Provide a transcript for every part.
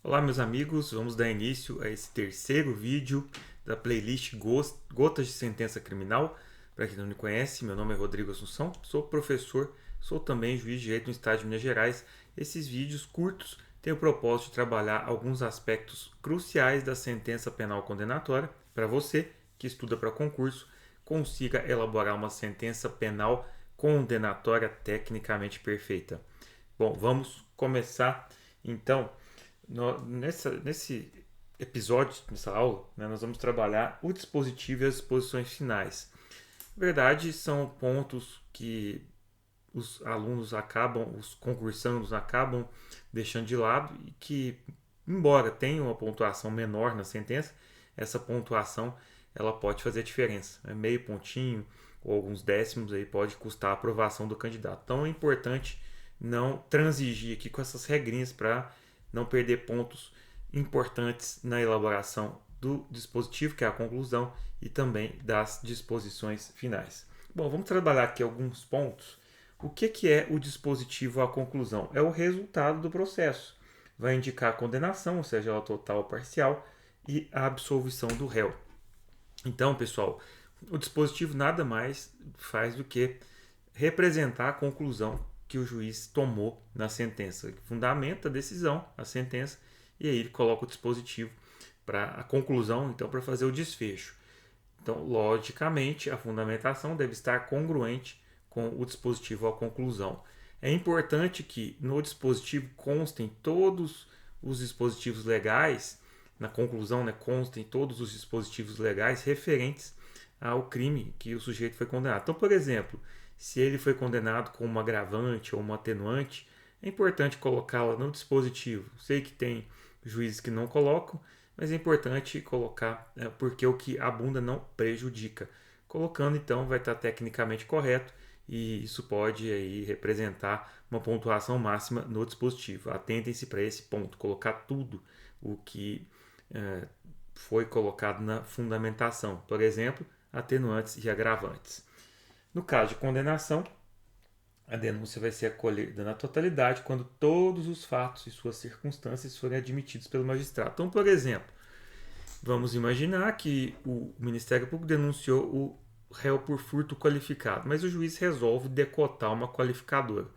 Olá, meus amigos, vamos dar início a esse terceiro vídeo da playlist Gotas de Sentença Criminal. Para quem não me conhece, meu nome é Rodrigo Assunção, sou professor, sou também juiz de direito no estado de Minas Gerais. Esses vídeos curtos têm o propósito de trabalhar alguns aspectos cruciais da sentença penal condenatória para você que estuda para concurso consiga elaborar uma sentença penal condenatória tecnicamente perfeita. Bom, vamos começar então. Nesse episódio, nessa aula, né, nós vamos trabalhar o dispositivo e as disposições finais. Na verdade, são pontos que os alunos acabam, os concursandos acabam deixando de lado e que, embora tenham uma pontuação menor na sentença, essa pontuação ela pode fazer diferença. Meio pontinho ou alguns décimos aí pode custar a aprovação do candidato. Então é importante não transigir aqui com essas regrinhas para não perder pontos importantes na elaboração do dispositivo, que é a conclusão, e também das disposições finais. Bom, vamos trabalhar aqui alguns pontos. O que é o dispositivo à conclusão? É o resultado do processo. Vai indicar a condenação, ou seja, ela total ou parcial, e a absolvição do réu. Então, pessoal, o dispositivo nada mais faz do que representar a conclusão que o juiz tomou na sentença. Fundamenta a decisão, a sentença, e aí ele coloca o dispositivo para a conclusão, então, para fazer o desfecho. Então, logicamente, a fundamentação deve estar congruente com o dispositivo à conclusão. É importante que no dispositivo constem todos os dispositivos legais, na conclusão, né, constem todos os dispositivos legais referentes ao crime que o sujeito foi condenado. Então, por exemplo, se ele foi condenado com uma agravante ou uma atenuante, é importante colocá-la no dispositivo. Sei que tem juízes que não colocam, mas é importante colocar porque o que abunda não prejudica. Colocando, então, vai estar tecnicamente correto e isso pode aí representar uma pontuação máxima no dispositivo. Atentem-se para esse ponto, colocar tudo o que foi colocado na fundamentação. Por exemplo, atenuantes e agravantes. No caso de condenação, a denúncia vai ser acolhida na totalidade quando todos os fatos e suas circunstâncias forem admitidos pelo magistrado. Então, por exemplo, vamos imaginar que o Ministério Público denunciou o réu por furto qualificado, mas o juiz resolve decotar uma qualificadora.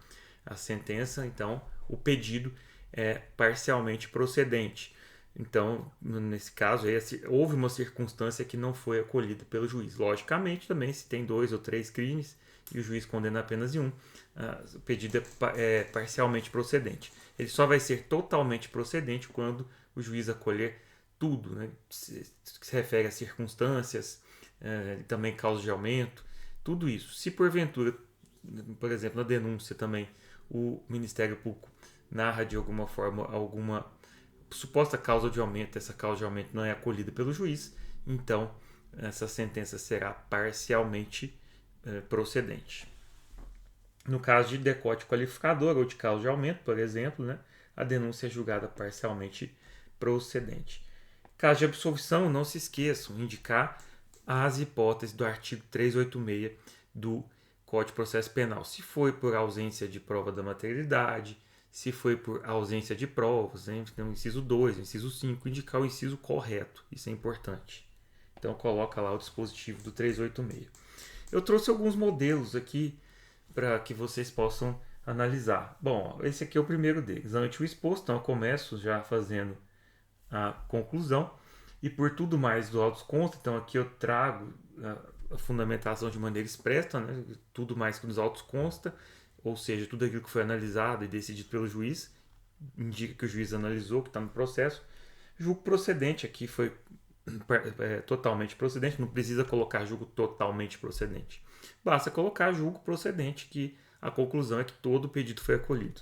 A sentença, então, o pedido é parcialmente procedente. Então, nesse caso, houve uma circunstância que não foi acolhida pelo juiz. Logicamente, também, se tem 2 ou 3 crimes e o juiz condena apenas em um, o pedido é parcialmente procedente. Ele só vai ser totalmente procedente quando o juiz acolher tudo, né? Se refere a circunstâncias, também causa de aumento, tudo isso. Se porventura, por exemplo, na denúncia também, o Ministério Público narra de alguma forma alguma suposta causa de aumento, essa causa de aumento não é acolhida pelo juiz, então essa sentença será parcialmente procedente. No caso de decote qualificador ou de causa de aumento, por exemplo, né, a denúncia é julgada parcialmente procedente. Caso de absolvição, não se esqueçam, indicar as hipóteses do artigo 386 do Código de Processo Penal. Se foi por ausência de prova da materialidade, se foi por ausência de provas, né? Então, inciso 2, inciso 5, indicar o inciso correto. Isso é importante. Então, coloca lá o dispositivo do 386. Eu trouxe alguns modelos aqui para que vocês possam analisar. Bom, esse aqui é o primeiro deles. Ante o exposto, então eu começo já fazendo a conclusão. E por tudo mais do autos consta, então aqui eu trago a fundamentação de maneira expressa, né? Tudo mais que nos autos consta, ou seja, tudo aquilo que foi analisado e decidido pelo juiz, indica que o juiz analisou, que está no processo. Julgo procedente aqui foi totalmente procedente, não precisa colocar julgo totalmente procedente. Basta colocar julgo procedente, que a conclusão é que todo o pedido foi acolhido.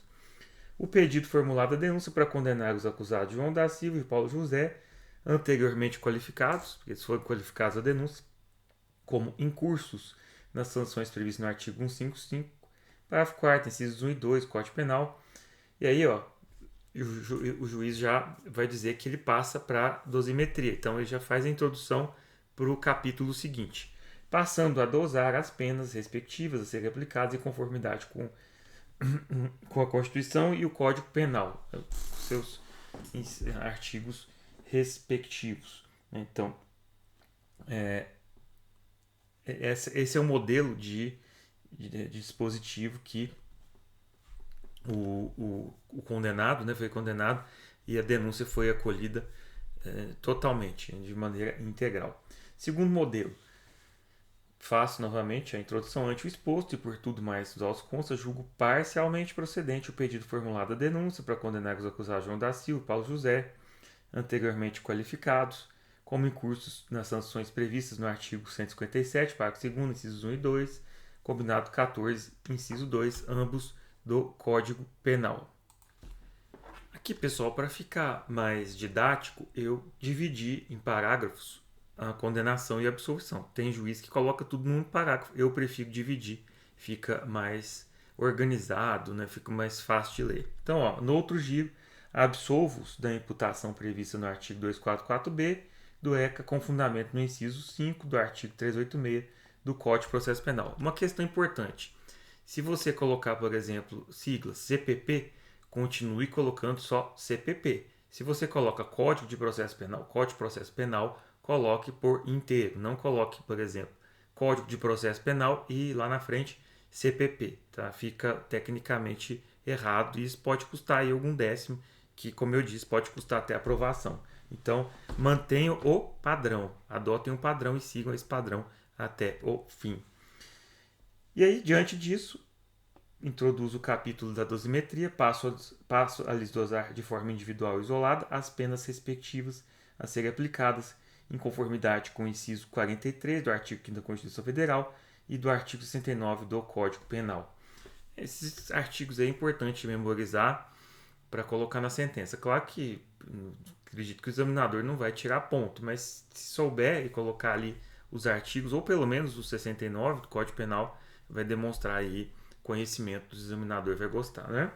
O pedido formulado a denúncia para condenar os acusados João da Silva e Paulo José, anteriormente qualificados, eles foram qualificados a denúncia, como incursos nas sanções previstas no artigo 155, parágrafo 4º, incisos 1 e 2 do Código Penal. E aí, ó, o juiz já vai dizer que ele passa para dosimetria. Então, ele já faz a introdução para o capítulo seguinte, passando a dosar as penas respectivas a serem aplicadas em conformidade com a Constituição e o Código Penal, seus artigos respectivos. Então, esse é o modelo de dispositivo que o condenado, né, foi condenado e a denúncia foi acolhida totalmente, de maneira integral. Segundo modelo, faço novamente a introdução ante o exposto e por tudo mais dos autos consta, julgo parcialmente procedente o pedido formulado à denúncia para condenar os acusados João da Silva e Paulo José, anteriormente qualificados, como incursos nas sanções previstas no artigo 157, parágrafo 2º, incisos 1 e 2, combinado 14, inciso 2, ambos do Código Penal. Aqui, pessoal, para ficar mais didático, eu dividi em parágrafos a condenação e a absolvição. Tem juiz que coloca tudo num parágrafo. Eu prefiro dividir, fica mais organizado, né? Fica mais fácil de ler. Então, ó, no outro giro, absolvo-os da imputação prevista no artigo 244b do ECA com fundamento no inciso 5 do artigo 386 do Código de Processo Penal. Uma questão importante. Se você colocar, por exemplo, siglas CPP, continue colocando só CPP. Se você coloca Código de Processo Penal, coloque por inteiro. Não coloque, por exemplo, Código de Processo Penal e lá na frente CPP. Tá? Fica tecnicamente errado e isso pode custar aí algum décimo, que, como eu disse, pode custar até aprovação. Então, mantenham o padrão. Adotem um padrão e sigam esse padrão até o fim. E aí, diante disso, introduzo o capítulo da dosimetria, passo a lhes dosar de forma individual e isolada as penas respectivas a serem aplicadas em conformidade com o inciso 43 do artigo 5º da Constituição Federal e do artigo 69 do Código Penal. Esses artigos é importante memorizar para colocar na sentença. Claro que acredito que o examinador não vai tirar ponto, mas se souber e colocar ali os artigos, ou pelo menos o 69 do Código Penal, vai demonstrar aí conhecimento do examinador, vai gostar, né?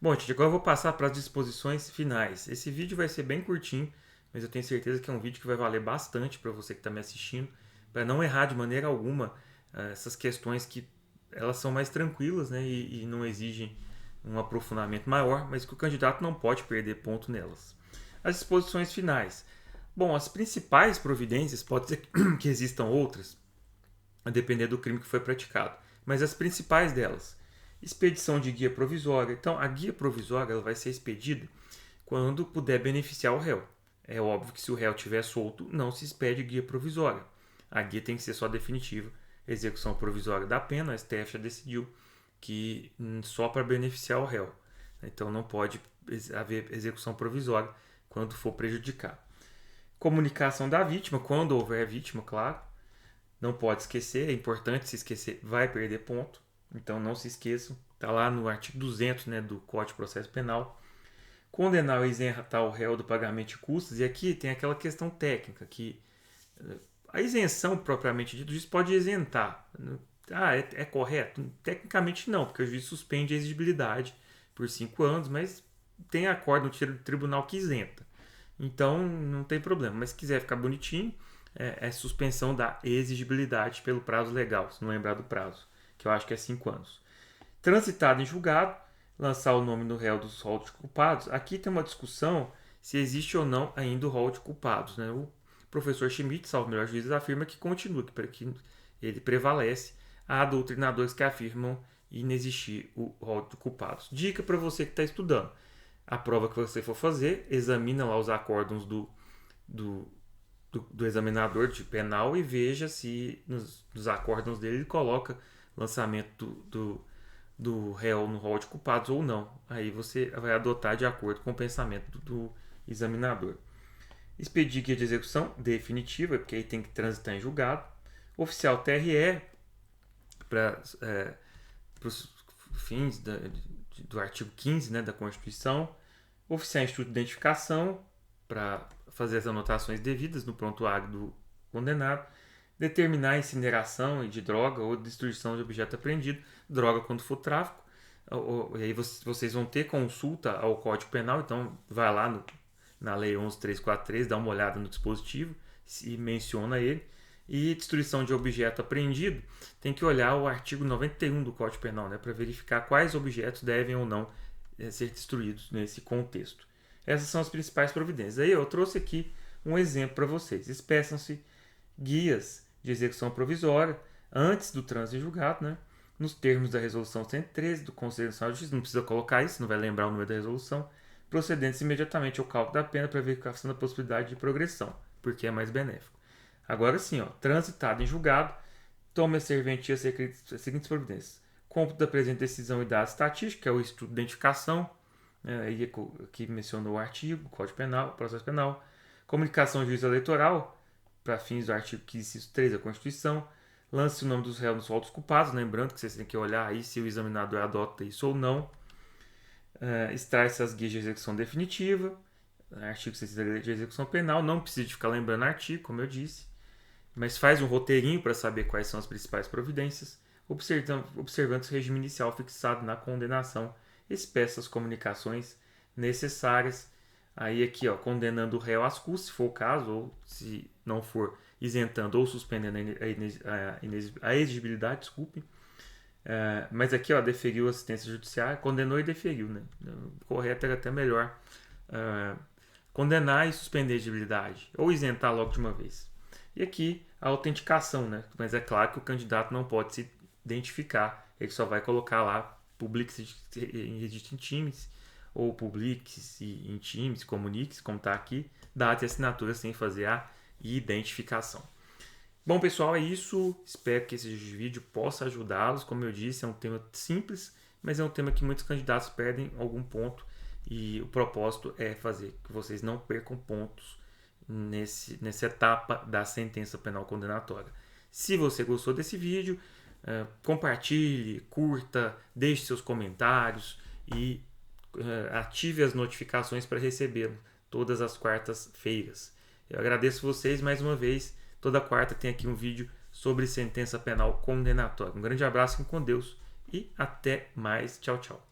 Bom, gente, agora eu vou passar para as disposições finais. Esse vídeo vai ser bem curtinho, mas eu tenho certeza que é um vídeo que vai valer bastante para você que está me assistindo, para não errar de maneira alguma essas questões que elas são mais tranquilas, né, e não exigem um aprofundamento maior, mas que o candidato não pode perder ponto nelas. As disposições finais. Bom, as principais providências, pode ser que existam outras, a depender do crime que foi praticado, mas as principais delas. Expedição de guia provisória. Então, a guia provisória ela vai ser expedida quando puder beneficiar o réu. É óbvio que se o réu estiver solto, não se expede guia provisória. A guia tem que ser só definitiva. Execução provisória da pena, a STF já decidiu que só para beneficiar o réu. Então, não pode haver execução provisória quando for prejudicar. Comunicação da vítima, quando houver vítima, claro. Não pode esquecer, é importante, se esquecer vai perder ponto. Então não se esqueçam, está lá no artigo 200, né, do Código de Processo Penal. Condenar ou isentar o réu do pagamento de custas, e aqui tem aquela questão técnica, que a isenção propriamente dita, o juiz pode isentar. É correto? Tecnicamente não, porque o juiz suspende a exigibilidade por 5 anos, mas tem acordo no tribunal que isenta. Então não tem problema, mas se quiser ficar bonitinho, é suspensão da exigibilidade pelo prazo legal, se não lembrar do prazo, que eu acho que é 5 anos. Transitado em julgado, lançar o nome do réu dos rol de culpados. Aqui tem uma discussão se existe ou não ainda o rol de culpados. Né? O professor Schmidt, salvo melhor juízo, afirma que continua, que ele prevalece. Há doutrinadores que afirmam inexistir o rol de culpados. Dica para você que está estudando. A prova que você for fazer, examina lá os acórdãos do examinador de penal e veja se nos acórdãos dele ele coloca lançamento do réu no rol de culpados ou não. Aí você vai adotar de acordo com o pensamento do examinador. Expedir guia de execução definitiva, porque aí tem que transitar em julgado. Oficial TRE, para os fins do artigo 15, né, da Constituição. Oficial Instituto de Identificação, para fazer as anotações devidas no prontuário do condenado. Determinar a incineração de droga ou destruição de objeto apreendido, droga quando for tráfico. E aí vocês vão ter consulta ao Código Penal, então vai lá na Lei 11.343, dá uma olhada no dispositivo, se menciona ele. E destruição de objeto apreendido, tem que olhar o artigo 91 do Código Penal, né, para verificar quais objetos devem ou não ser destruídos nesse contexto. Essas são as principais providências. Aí eu trouxe aqui um exemplo para vocês. Espeçam-se guias de execução provisória antes do trânsito em julgado, né? Nos termos da resolução 113 do Conselho Nacional de Justiça, não precisa colocar isso, não vai lembrar o número da resolução, procedentes imediatamente ao cálculo da pena para verificação da possibilidade de progressão, porque é mais benéfico. Agora sim, ó, transitado em julgado, tome a serventia as seguintes providências. Cômputo da presente decisão e dados estatísticos, que é o estudo de identificação, aí aqui mencionou o artigo, Código Penal, Processo Penal, comunicação ao juiz eleitoral, para fins do artigo 15, inciso 3 da Constituição, lance o nome dos réus nos autos culpados, lembrando que vocês têm que olhar aí se o examinador adota isso ou não, extrai-se as guias de execução definitiva, artigo 6 da Lei de Execução Penal, não precisa de ficar lembrando artigo, como eu disse, mas faz um roteirinho para saber quais são as principais providências, observando o regime inicial fixado na condenação, espeça as comunicações necessárias, aí aqui, ó, condenando o réu às custas, se for o caso, ou se não for, isentando ou suspendendo a exigibilidade, desculpe. Mas aqui, ó, deferiu a assistência judiciária, condenou e deferiu, né? O correto era até melhor condenar e suspender a exigibilidade, ou isentar logo de uma vez. E aqui a autenticação, né? Mas é claro que o candidato não pode se identificar, ele só vai colocar lá publique-se em registro em times, ou publique-se em times, comunique-se, como está aqui, data e assinatura sem fazer a identificação. Bom, pessoal, é isso. Espero que esse vídeo possa ajudá-los. Como eu disse, é um tema simples, mas é um tema que muitos candidatos perdem algum ponto e o propósito é fazer que vocês não percam pontos nessa etapa da sentença penal condenatória. Se você gostou desse vídeo, compartilhe, curta, deixe seus comentários e ative as notificações para recebê-lo todas as quartas-feiras. Eu agradeço vocês mais uma vez. Toda quarta tem aqui um vídeo sobre sentença penal condenatória. Um grande abraço, fiquem com Deus e até mais. Tchau, tchau.